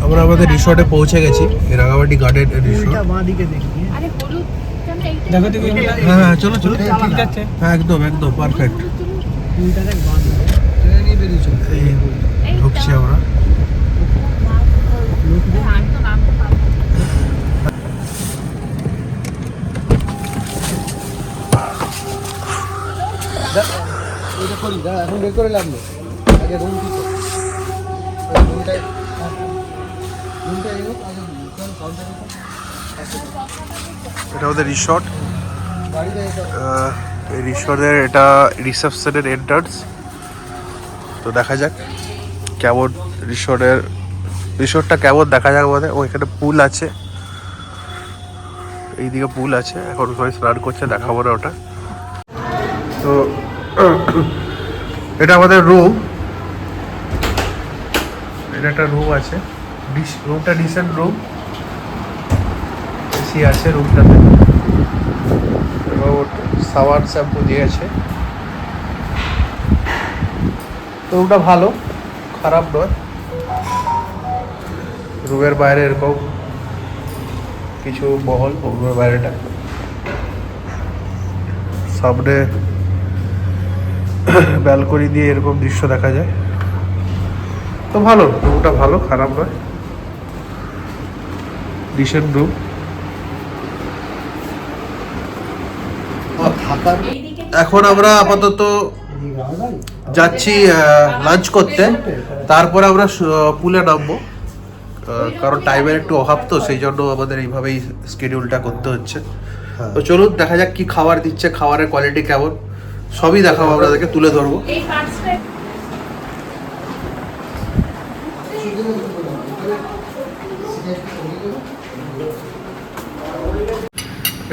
আমরা আমাদের রিসর্টে পৌঁছে গেছি, রাঙামাটি গার্ডেন রিসর্ট। হ্যাঁ হ্যাঁ, চলো চলো, হ্যাঁ একদম একদম পারফেক্ট। ঢুকছি আমরা। এখন বের করে লাগলো আগে রুম কি এটা আমাদের রিসর্ট। এই রিসর্টের এটা রিসেপশনের এন্ট্রান্স। তো দেখা যাক কেমন রিসর্টটা কেমন দেখা যাক আমাদের। ওইখানে পুল আছে, এইদিকে পুল আছে, এখন সবাই স্নান করছে, দেখাবো না ওটা। তো এটা আমাদের রুম, এটা একটা রুম আছে, রুমটা ডিসেন্ট রুম, এসি আছে রুমটাতে, সাবান শ্যাম্পু দিয়েছে। রুমটা ভালো, খারাপ নয়। রুমের বাইরে এরকম কিছু মহল, রুমের বাইরেটা সামনে ব্যালকনি দিয়ে এরকম দৃশ্য দেখা যায়। তো ভালো, রুমটা ভালো, খারাপ নয়, ডিসেন্ট রুম। এখন আমরা আপাতত যাচ্ছি লাঞ্চ করতে, তারপরে আমরা পুলে নামবো, কারণ টাইমের একটু অভাব, তো সেই জন্য আমাদের এইভাবেই স্কেডিউলটা করতে হচ্ছে। তো চলুন দেখা যাক কি খাবার দিচ্ছে, খাবারের কোয়ালিটি কেমন, সবই দেখাবো, আপনাদেরকে তুলে ধরবো।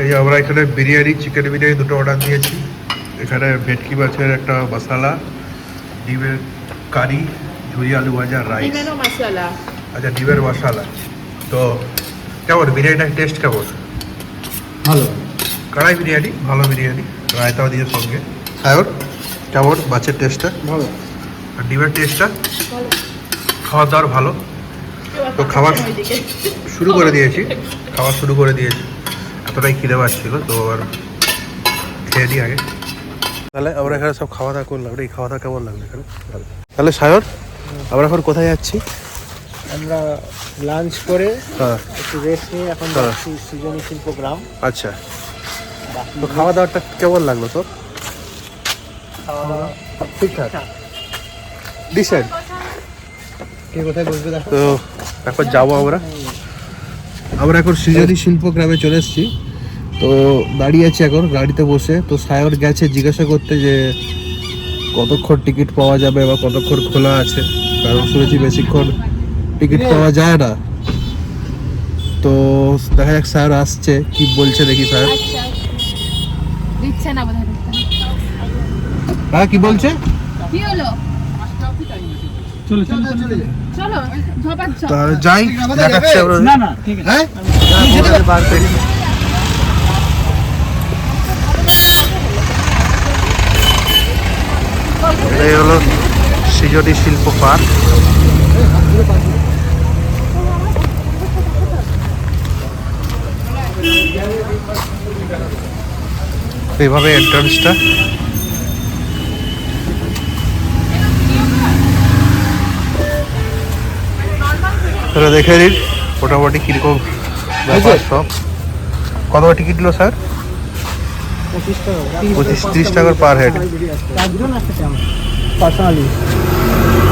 এই আমরা এখানে বিরিয়ানি, চিকেন বিরিয়ানি দুটো অর্ডার দিয়েছি। এখানে ভেটকি মাছের একটা মশলা, ডিমের কারি, ঝুরি আলু ভাজা, রাইস। আচ্ছা, ডিমের মশলা। তো কেমন বিরিয়ানিটার টেস্ট কেমন? ভালো, কড়াই বিরিয়ানি, ভালো বিরিয়ানি, রায়তাও দিয়ে সঙ্গে। সায়র কেমন মাছের টেস্টটা? ভালো। আর ডিমের টেস্টটা? খাওয়া দাওয়ার ভালো। তো খাবার শুরু করে দিয়েছি, এতটাই খিদে পাচ্ছিল, তো আর খেয়ে দিই আগে। তাহলে আমরা এখানে সব খাওয়া দাওয়া করলাম, এই খাওয়া দাওয়া কেমন লাগলো এখানে? তাহলে সায়র আমরা এখন কোথায় যাচ্ছি? আমরা লাঞ্চ করে হ্যাঁ, একটু রেস্ট নিয়ে এখন যাচ্ছি সৃজনী শিল্পগ্রাম। আচ্ছা, তো খাওয়া দাওয়াটা কেমন লাগলো তোর? খাওয়া দাওয়া ঠিকঠাক, ডিসেন্ট। কে কোথায় বসবে দেখো। তো এখন যাবো আমরা এখন সৃজনী শিল্পগ্রামে চলে এসেছি। তো দাঁড়িয়ে আছি এখন গাড়িতে বসে। তো সায়র গেছে জিজ্ঞাসা করতে যে কতক্ষণ টিকিট পাওয়া যাবে বা কতক্ষণ খোলা আছে, কারণ শুনেছি বেশিক্ষণ টিকিট পাওয়া যায় না। তো দেখা যাক সায়র আসছে, কি বলছে দেখি। সায়র দিচ্ছে না বোধহয়। হ্যাঁ, কি বলছে? কি হলো? চলো ঝপাঝপ। তাহলে যাই, দেখাচ্ছি আমরা। না না ঠিক আছে। হ্যাঁ, এটাই হলো সৃজনী শিল্প পার্ক। এইভাবে এন্ট্রান্সটা। দেখে নিন মোটামুটি কিরকম ব্যাপার সব। কত টিকিট নিল স্যার? 25-30 টাকার পার হেড।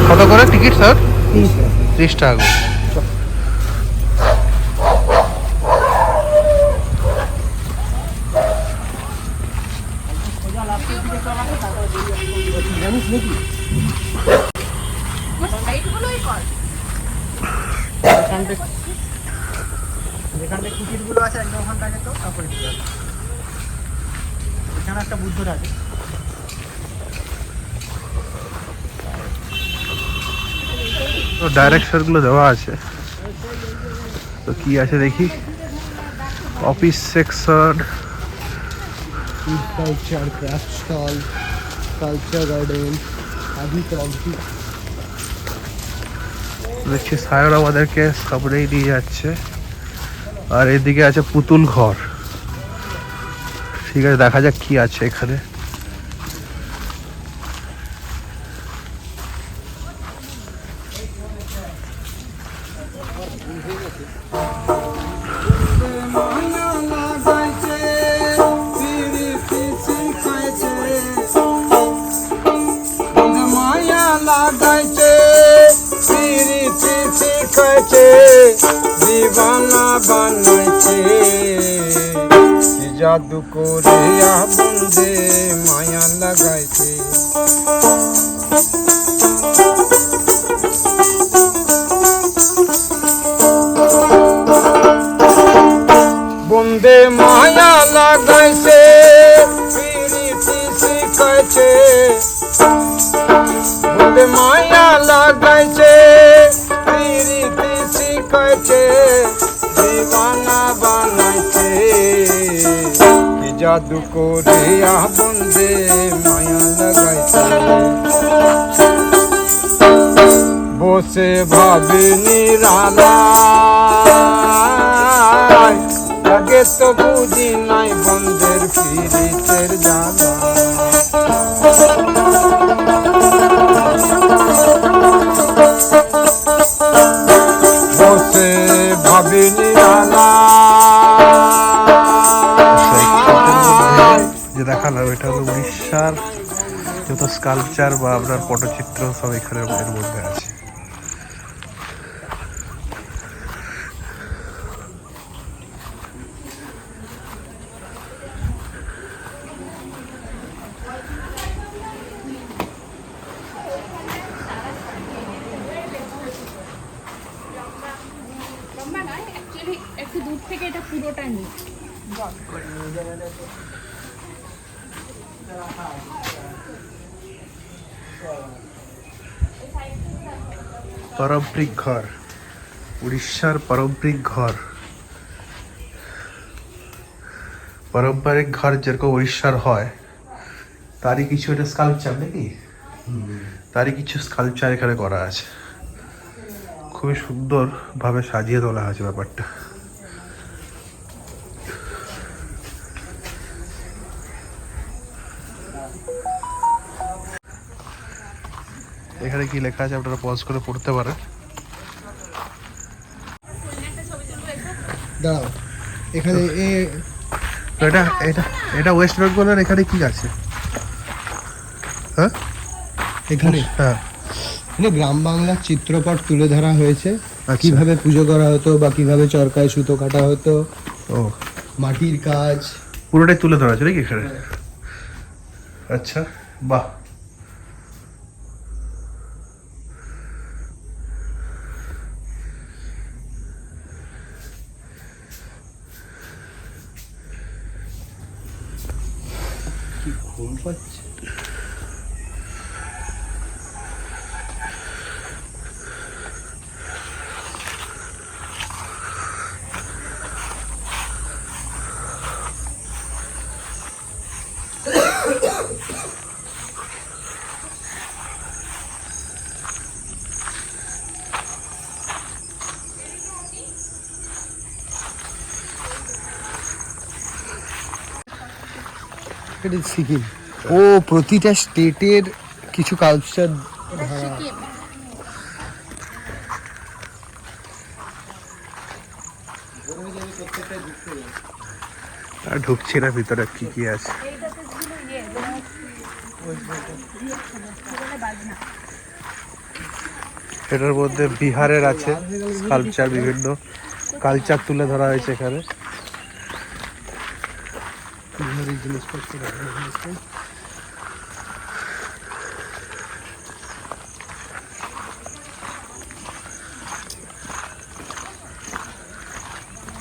কত করে টিকিট স্যার? 30 টাকা। যেখানে টিকিটগুলো আছে একদম ওখান থেকে, তো তারপরে এখানে একটা বুদ্ধর আছে। তো ডাইরেকশনগুলো দেওয়া আছে, তো কি আছে দেখি। Office section, food culture, craft stall, culture garden, আদি ক্রান্তি। দেখছি সায়র আমাদেরকে সামনেই নিয়ে যাচ্ছে, আর এদিকে আছে পুতুল ঘর। ঠিক আছে, দেখা যাক কি আছে এখানে। মায়া লাগাইছে পিরিতি শিখাইছে দিবানা বানাইছে কি জাদু করে বন্ধে মায়া লাগাইছে বন্ধে মায়া লাগাইছে পিরিতি শিখাইছে বন্ধে মায়া লাগাইছে পিরিতি শিখাইছে দিবানা বানাইছে কি জাদু করে বন্ধে মায়া লাগাইছে বসে ভাবি নিরালায় আগে তো বুঝি নাই বন্ধের পিরিতের জ্বালা বসে ভাবি নিরালায় যে দেখালাম এটা হলো উড়িষ্যার যত স্কাল্পচার বা আপনার পটচিত্র সব এখানে এর মধ্যে আছে। লম্বা নয়, অ্যাকচুয়ালি একটু দূর থেকে এটা পুরোটা নেই। পারম্পরিক ঘর, উড়িষ্যার পারম্পরিক ঘর। পারম্পরিক ঘর যেরকম উড়িষ্যার হয় তারই কিছু একটা স্কাল্পচার নাকি, তারই কিছু স্কাল্পচার এখানে করা আছে। খুবই সুন্দর ভাবে সাজিয়ে তোলা আছে ব্যাপারটা। এখানে কি লেখা আছে আপনারা পজ করে পড়তে পারেন। দাঁড়াও, এখানে তো এটা এটা এটা ওয়েস্ট বেঙ্গলের এখানে কি আছে? হ্যাঁ এখানে হ্যাঁ এখানে গ্রাম বাংলার চিত্রপট তুলে ধরা হয়েছে, আচ্ছা। কিভাবে পুজো করা হতো বা কিভাবে চরকায় সুতো কাটা হতো, ও মাটির কাজ। পুরোটাই তুলে ধরা আছে নাকি এখানে? আচ্ছা, বাহ। ঘুম পাচ্ছে। এটা সিকিম। ও প্রতিটা স্টেটের কিছু কালচার। সিকিম। আর ঢুকছি না ভিতরে কি কি আছে। এটার মধ্যে বিহারের আছে কালচার, বিভিন্ন কালচার তুলে ধরা হয়েছে এখানে। জিনিসপত্র দেখা হয়েছে।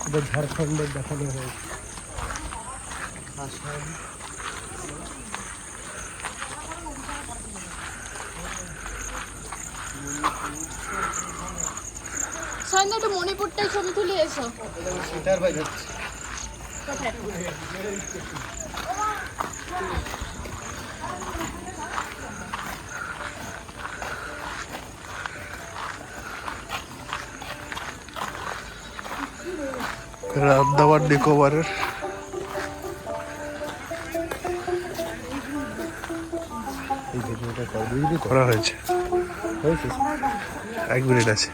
এটা ঝাড়খণ্ডের দেখানো হয়েছে। আসাম, সন্ধ্যা একটু মণিপুরটাই ছবি তুলে এসো। সেটার বাজাচ্ছে। কোথায়? রামদাবার নিকোবরের করা হয়েছে। 1 মিনিট আছে।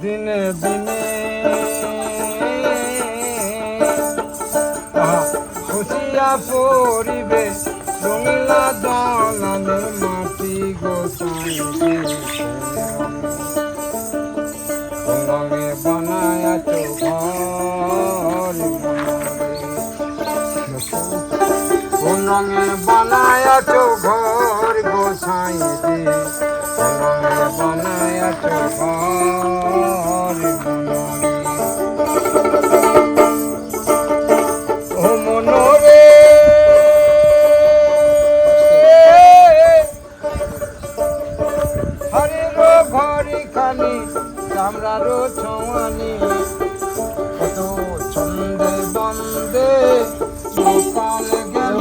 দিনে দিনে খুশিয়া পরিবে রঙিলা দালানে মাটি গোছাই রঙে বানায়া চোখর রঙে বানায়া চোখর গোছাই দে রঙে বানায়া চোখর ও মনোরে হরির ঘরি খানি চামড়ার ছোঁয়ানি কত ছন্দে বন্দে সকাল গেল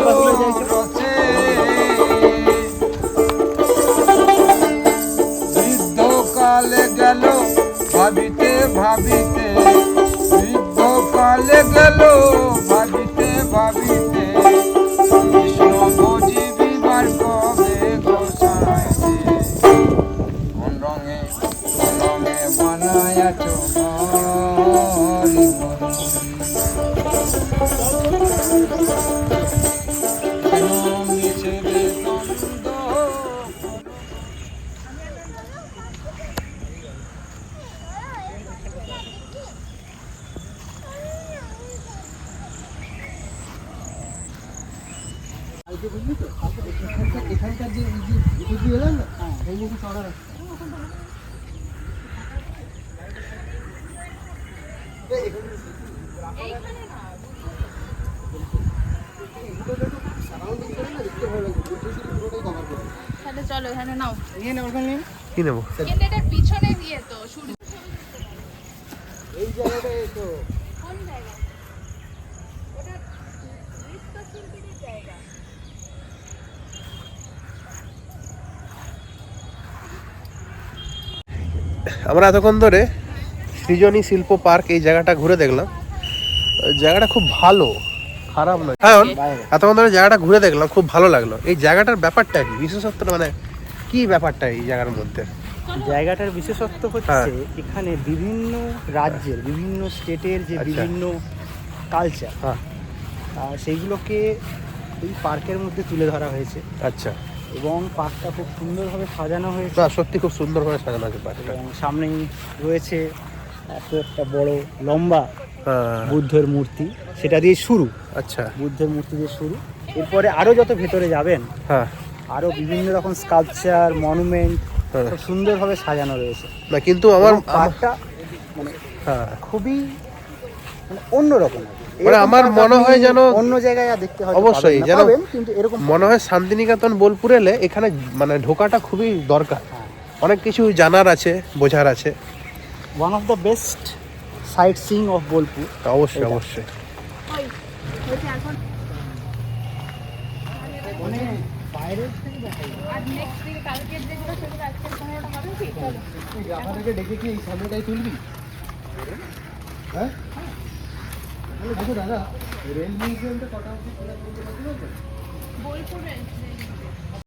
রচে বৃদ্ধ কালে গেল ভাবিতে ভাবিতে বৃদ্ধ কালে গেল ভাবিতে ভাবিতে কৃষ্ণ বুঝিবিবার কবে গোসাই কোন রঙে বানায়া চোরি মিছে বেদন্দ এখানকার যে এলাম না এই মুখে চড়া তাহলে চলো এখানে নাও। কি নেবো? কিন্তু এটার পিছনে দিয়ে তো সূর্য এই জায়গাটায় তো কোন জায়গা? ওটা নৃত্যশিল্পীদের জায়গা। আমরা এতক্ষণ ধরে সৃজনী শিল্প পার্ক এই জায়গাটা ঘুরে দেখলাম। জায়গাটা খুব ভালো, খারাপ নয়। হ্যাঁ, এতক্ষণ ধরে জায়গাটা ঘুরে দেখলাম, খুব ভালো লাগলো। এই জায়গাটার ব্যাপারটা কি বিশেষত্বটা, মানে কি ব্যাপারটা এই জায়গার মধ্যে? জায়গাটার বিশেষত্ব হচ্ছে এখানে বিভিন্ন রাজ্যের বিভিন্ন স্টেটের যে আচ্ছা। বিভিন্ন কালচার হ্যাঁ, সেইগুলোকে এই পার্কের মধ্যে তুলে ধরা হয়েছে আচ্ছা। এবং পার্কটা খুব সুন্দরভাবে সাজানো হয়েছে না, সত্যি খুব সুন্দরভাবে সাজানো আছে পার্কটা। এবং সামনেই রয়েছে একটা বড় লম্বা হ্যাঁ, বুদ্ধের মূর্তি, সেটা দিয়ে শুরু। আচ্ছা। বুদ্ধের মূর্তি দিয়ে শুরু, এরপরে আরও যত ভেতরে যাবেন হ্যাঁ, আরও বিভিন্ন রকম স্কাল্পচার মনুমেন্ট হ্যাঁ। খুব সুন্দরভাবে সাজানো রয়েছে। না কিন্তু আমার এবং পার্কটা মানে হ্যাঁ, খুবই মানে অন্যরকম। মানে আমার মনে হয় যেন অন্য জায়গায় আর দেখতে হয় অবশ্যই যেন কিন্তু এরকম মনে হয় শান্তিনিকেতন বোলপুর এলে এখানে মানে ঢোকাটা খুবই দরকার। অনেক কিছু জানার আছে, বোঝার আছে। One of the best site seeing of Bolpur. অবশ্যই এটা। অবশ্যই। ওই হয়েছে এখন। মানে বাইরের থেকে দেখা যায়। আর নেক্সট দিকে কালকের যেগুলো সেগুলো আজকের 15টা হবে কি? চলো। তুই আপনাদেরকে ডেকে কি এই সামনেটাই তুলবি? হ্যাঁ দেখো দাদা, রেল মিউজিয়ামটা কটা অবধি খোলা থাকবে? বোলপুরের